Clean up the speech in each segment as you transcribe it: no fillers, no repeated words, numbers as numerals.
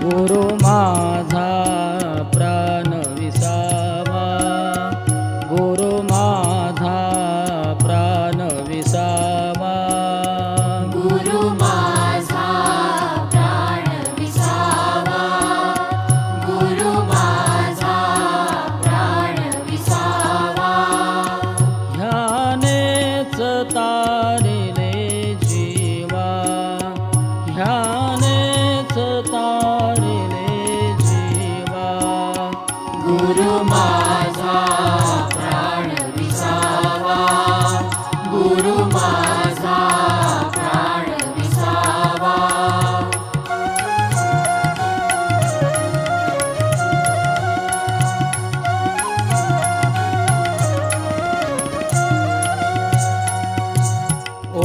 गुरु माझा प्राण विसावा, गुरु माझा प्राण विसावा, गुरु माझा प्राण विसावा, गुरु माझा प्राण विसावा, ह्यानेच तारिले जीवा, ह्यानेच तारिले जीवा, गुरु माझा प्राण विसावा, गुरु माझा प्राण विसावा,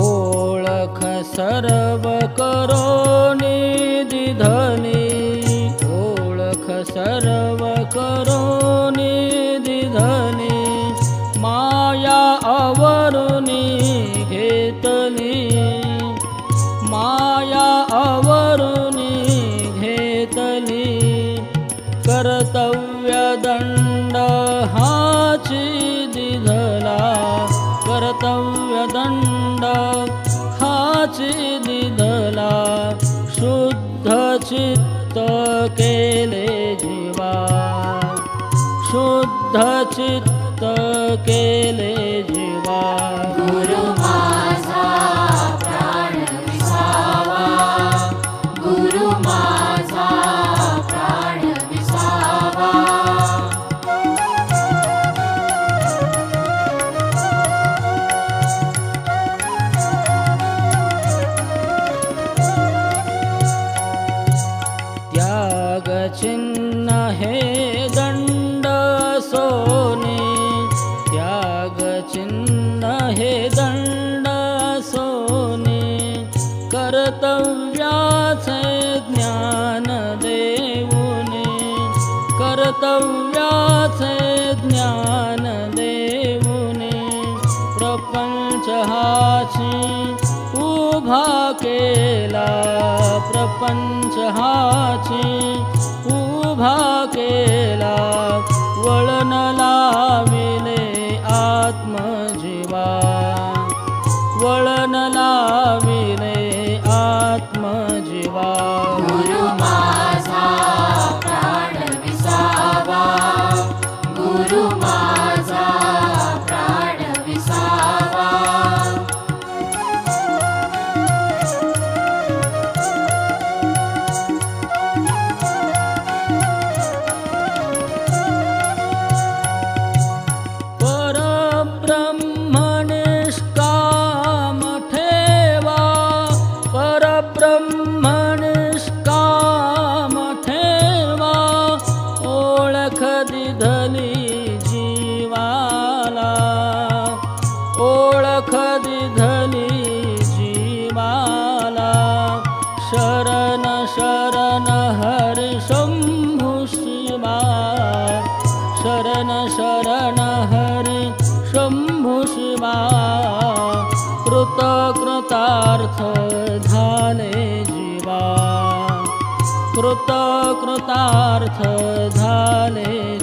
ओळख सर्व करोनी दिधनी, ओळख सर्व करोनी दिधनी, माया आवरुनी घेतली, माया आवरुनी घेतली, कर्तव्य दंड हाची दिधला, कर्तव्य दंड हाची दिधला, शुद्ध चित्त केले जीवा, शुद्ध चित्त केले जीवा, गुरु माझा प्राण विसावा, गुरु माझा प्राण विसावा, त्याग चिन्ह हे दंड सोने, त्याग चिन्ह हे दंड सोने, कर्तव्याचे ज्ञान देऊने, कर्तव्याचे ज्ञान देऊने, प्रपंच हाची उभा केला, प्रपंच हाची उभा केला, वळण लाविले आत्मजीवा, वळण लाविले आत्मजीवा, गुरु माझा प्राण विसावा, गुरु माझा प्राण विसावा, परब्रह्म निष्काम ठेवा, परब्रह्म निष्काम ठेवा, ओळख दिधली जीवाला, ओळख दिधली जीवाला, शरण शरण हरि शंभु शिवा, शरण शरण हरि शंभु शिवा, कृत कृतार्थ झाले जीवा, कृत कृतार्थ झाले